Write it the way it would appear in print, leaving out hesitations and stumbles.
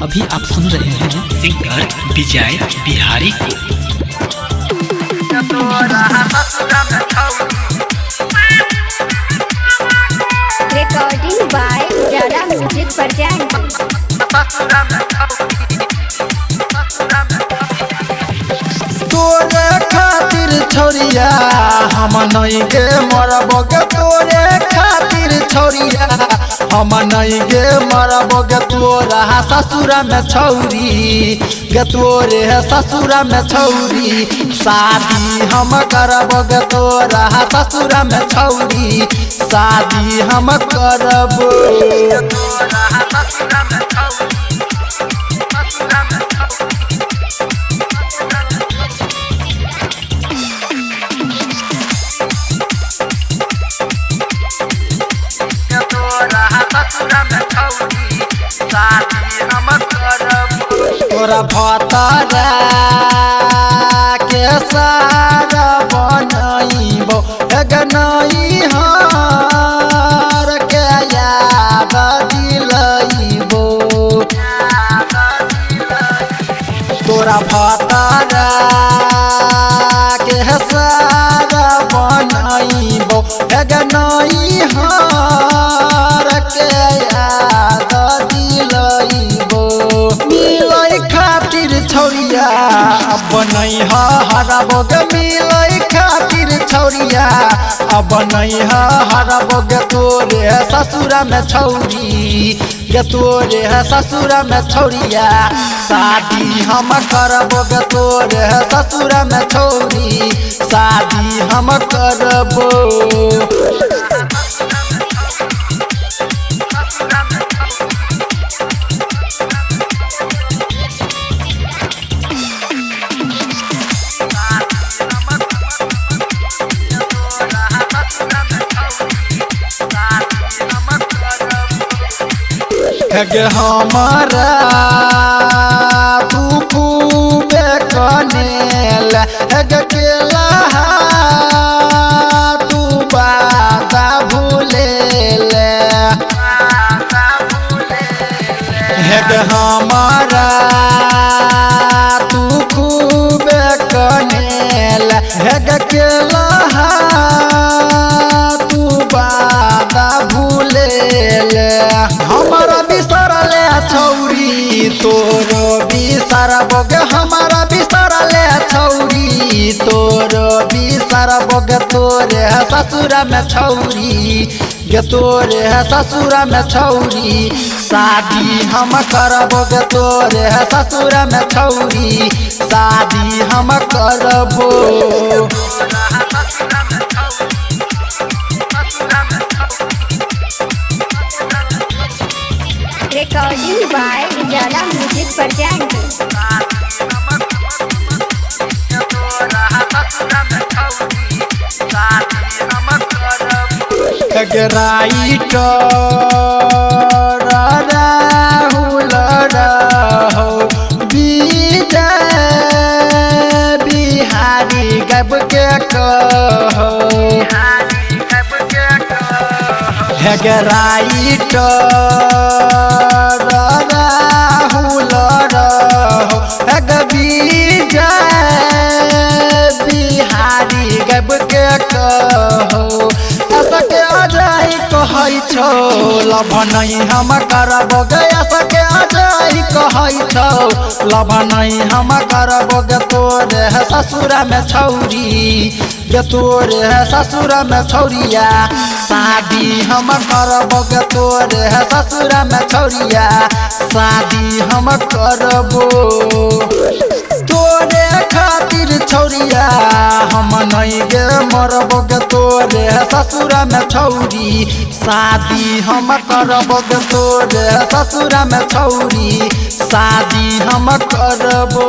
अभी आप सुन रहे हैं सिंगर विजय बिहारी को। रिकॉर्डिंग बाय ज्यादा म्यूजिक प्रेजेंट। तोरे खातिर छोरिया हम नहीं गे मरबोगे, तोरे खातिर छोरिया हम नहीं गे मरबोगे। तोरा ससुरा में छौरी गे, तोरे ससुरा में छौरी शादी हम करबोगे। तोरा ससुरा में छौरी शादी हम करबो। तोरा भतरा के सारा बनइबो, गनई हार के याद दिलइबो। तोरा भतरा के सारा बनइबो, गनई हार के याद दिलइबो। मिलै खातिर छौरिया अब नहीं हरबोगे, मिलै खातिर छौरिया अब नहीं हरबोगे। तोरे ससुरा में छौरी गे, तोरे ससुरा में छौरिया शादी हम करबोगे। तोरे ससुरा में छौरी शादी हम करबो। गे हमारा तू खूबे कनेल गे केला तू बादा भूलेल। गे हमारा तू खूबे कनेल गे केला तू बादा भूलेल। हमारा बिसरले छौरी तोरो बिसरबोगे, हमारा बिसरले छौरी तोरो बिसरबोगे। तोरे ससुरा में छौरी गे, तोरे ससुरा में छौरी शादी हम करबोगे। तोरे ससुरा में छौरी शादी हम करबो। रिकॉर्डिंग बाय ज्यादा म्यूजिक प्रेजेंट। राइटर राहुल रहो विजय बिहारी गब के कहो। राइटर राहुल रहो विजय बिहारी गब के कहो। सके अजय कहै छौ लभ नहीं हम करबोगे, सके अजय कहै छौ लभ नहीं हम करबोगे। तोरे ससुरा में छौरी गे, तोरे ससुरा में छौरिया शादी हम करबोगे। तोरे ससुरा में छौरिया शादी हम करबो। तोरे खातिर छौरिया हम नहीं गे मरबोगे। तोरे ससुरा में छौरी शादी हम करबोगे। तोरे ससुरा में छौरी शादी हम करबो।